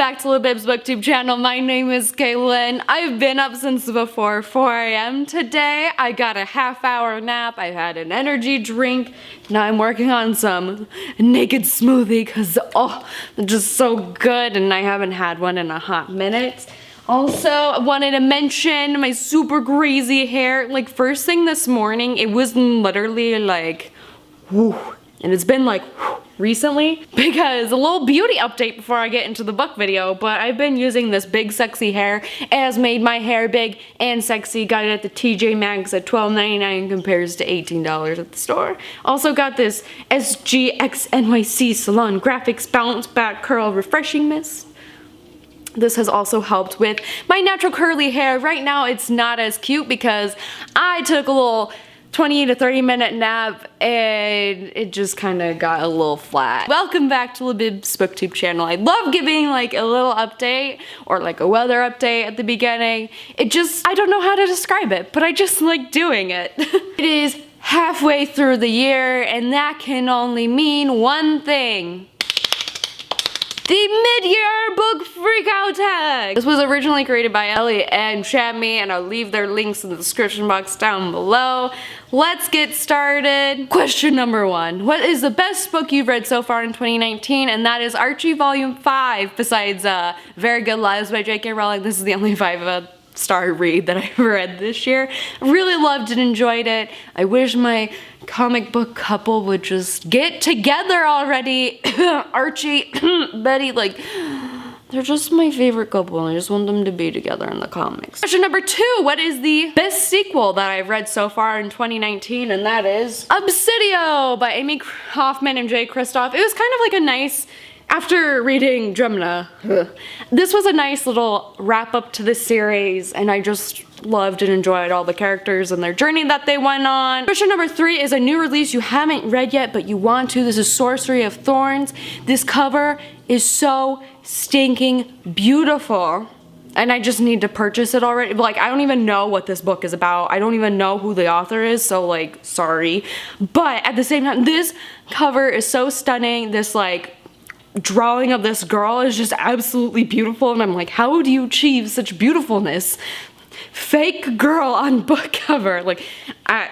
back to Libib's booktube channel. My name is Kaylin. I've been up since before 4 a.m. today. I got a half-hour nap. I had an energy drink. Now I'm working on some naked smoothie because they're just so good and I haven't had one in a hot minute. Also, I wanted to mention my super crazy hair. Like first thing this morning, it was literally like, whoo, and it's been like, whoo, recently, because a little beauty update before I get into the book video, but I've been using this big sexy hair. It has made my hair big and sexy. Got it at the TJ Maxx at $12.99 compares to $18 at the store. Also got this SGX NYC Salon Graphics Bounce Back Curl Refreshing Mist. This has also helped with my natural curly hair. Right now it's not as cute because I took a little 20 to 30 minute nap and it just kind of got a little flat. Welcome back to Libib's booktube channel. I love giving like a little update or like a weather update at the beginning. I don't know how to describe it, but I just like doing it. It is halfway through the year and that can only mean one thing. The mid-year book freakout tag! This was originally created by Ellie and Shammy, and I'll leave their links in the description box down below. Let's get started. Question number 1. What is the best book you've read so far in 2019? And that is Archie Volume 5, besides Very Good Lives by J.K. Rowling. This is the only 5-star read that I've read this year. Really loved and enjoyed it. I wish my comic book couple would just get together already. Archie, Betty, like, they're just my favorite couple and I just want them to be together in the comics. Question number 2, what is the best sequel that I've read so far in 2019? And that is Obsidio by Amy Hoffman and Jay Kristoff. It was kind of like a nice, after reading Gemina, this was a nice little wrap up to the series and I just loved and enjoyed all the characters and their journey that they went on. Question number 3 is a new release you haven't read yet but you want to. This is Sorcery of Thorns. This cover is so stinking beautiful and I just need to purchase it already. Like, I don't even know what this book is about. I don't even know who the author is, so like, sorry. But at the same time, this cover is so stunning. This like drawing of this girl is just absolutely beautiful and I'm like, how do you achieve such beautifulness? Fake girl on book cover, like,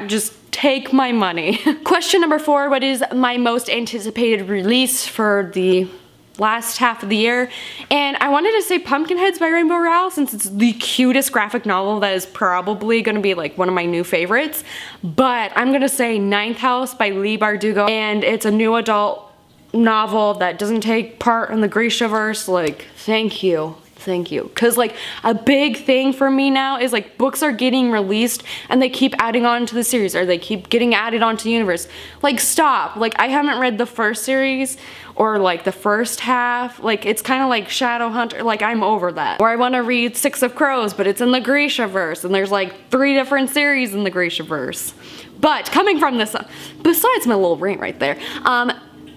just take my money. Question number 4, what is my most anticipated release for the last half of the year? And I wanted to say Pumpkinheads by Rainbow Rowell since it's the cutest graphic novel that is probably gonna be like one of my new favorites, but I'm gonna say Ninth House by Leigh Bardugo, and it's a new adult novel that doesn't take part in the Grishaverse. Like, thank you. Thank you. Because like a big thing for me now is like books are getting released and they keep adding on to the series or they keep getting added onto the universe. Like, stop. Like, I haven't read the first series or like the first half. Like, it's kind of like Shadowhunter. Like, I'm over that. Or I want to read Six of Crows but it's in the Grishaverse and there's like 3 different series in the Grishaverse. But coming from this, besides my little rant right there,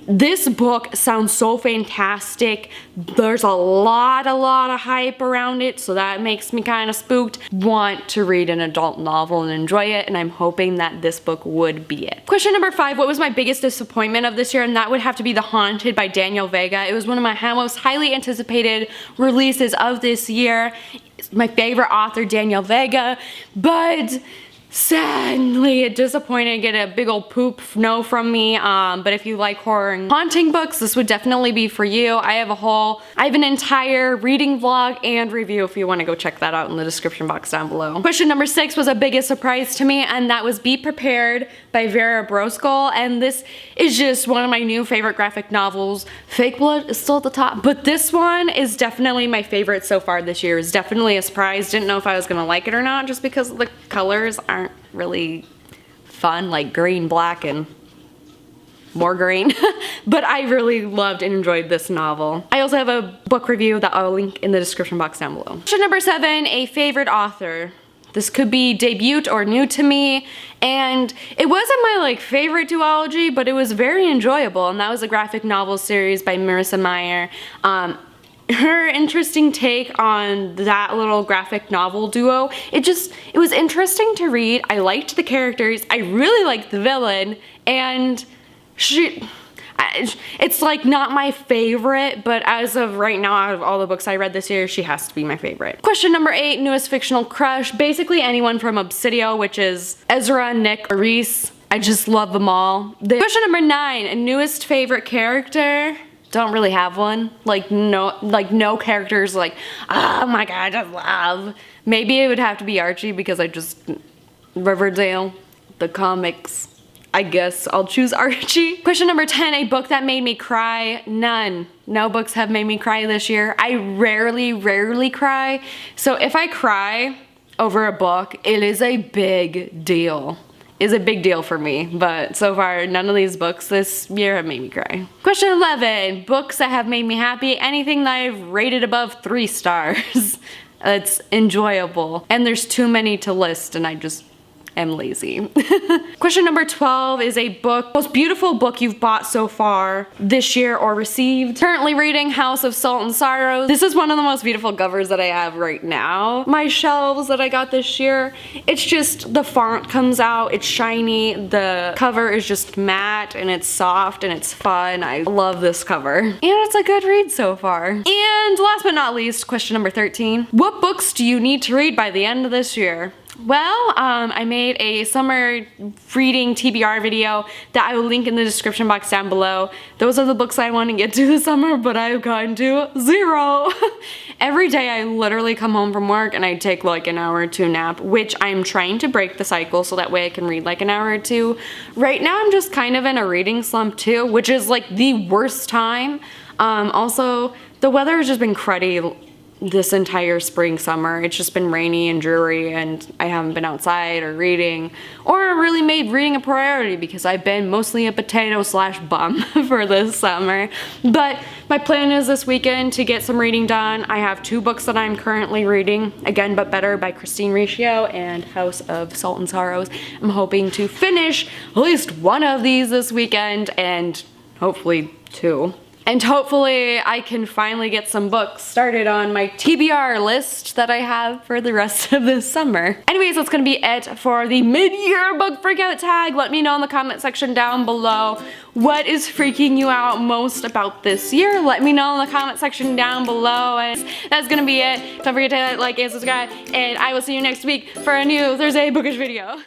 this book sounds so fantastic. There's a lot of hype around it, so that makes me kind of spooked. Want to read an adult novel and enjoy it, and I'm hoping that this book would be it. Question number 5, what was my biggest disappointment of this year? And that would have to be The Haunted by Daniel Vega. It was one of my most highly anticipated releases of this year. It's my favorite author, Daniel Vega, but sadly, it disappointed. Get a big old poop no from me. But if you like horror and haunting books, this would definitely be for you. I have an entire reading vlog and review if you want to go check that out in the description box down below. Question number 6 was a biggest surprise to me, and that was Be Prepared by Vera Brosgol. And this is just one of my new favorite graphic novels. Fake Blood is still at the top, but this one is definitely my favorite so far this year. It's definitely a surprise. Didn't know if I was gonna like it or not just because the colors aren't really fun, like green, black, and more green. But I really loved and enjoyed this novel. I also have a book review that I'll link in the description box down below. Question number 7, a favorite author. This could be debut or new to me, and it wasn't my like favorite duology, but it was very enjoyable, and that was a graphic novel series by Marissa Meyer. Her interesting take on that little graphic novel duo, it was interesting to read. I liked the characters, I really liked the villain, and It's like not my favorite, but as of right now, out of all the books I read this year, she has to be my favorite. Question number 8, newest fictional crush. Basically anyone from Obsidio, which is Ezra, Nick, or Reese. I just love them all. Question number 9, newest favorite character. Don't really have one. Like no characters like, oh my god, I just love. Maybe it would have to be Archie because Riverdale, the comics. I guess I'll choose Archie. Question number 10, a book that made me cry. None. No books have made me cry this year. I rarely cry. So if I cry over a book, it is a big deal. It's a big deal for me, but so far none of these books this year have made me cry. Question 11, books that have made me happy. Anything that I've rated above 3 stars. It's enjoyable. And there's too many to list and I just am lazy. Question number 12 is a book, most beautiful book you've bought so far this year or received. Currently reading House of Salt and Sorrows. This is one of the most beautiful covers that I have right now. My shelves that I got this year, it's just the font comes out, it's shiny, the cover is just matte and it's soft and it's fun. I love this cover. And it's a good read so far. And last but not least, question number 13. What books do you need to read by the end of this year? Well, I made a summer reading TBR video that I will link in the description box down below. Those are the books I want to get to this summer, but I've gotten to 0. Every day I literally come home from work and I take like an hour or 2 nap, which I'm trying to break the cycle so that way I can read like an hour or 2. Right now I'm just kind of in a reading slump too, which is like the worst time. Also, the weather has just been cruddy this entire spring, summer. It's just been rainy and dreary and I haven't been outside or reading or really made reading a priority because I've been mostly a potato/bum for this summer. But my plan is this weekend to get some reading done. I have 2 books that I'm currently reading, Again But Better by Christine Riccio and House of Salt and Sorrows. I'm hoping to finish at least one of these this weekend and hopefully 2. And hopefully I can finally get some books started on my TBR list that I have for the rest of this summer. Anyways, that's gonna be it for the mid-year book freakout tag. Let me know in the comment section down below what is freaking you out most about this year. Let me know in the comment section down below. And that's gonna be it. Don't forget to like and subscribe, and I will see you next week for a new Thursday bookish video.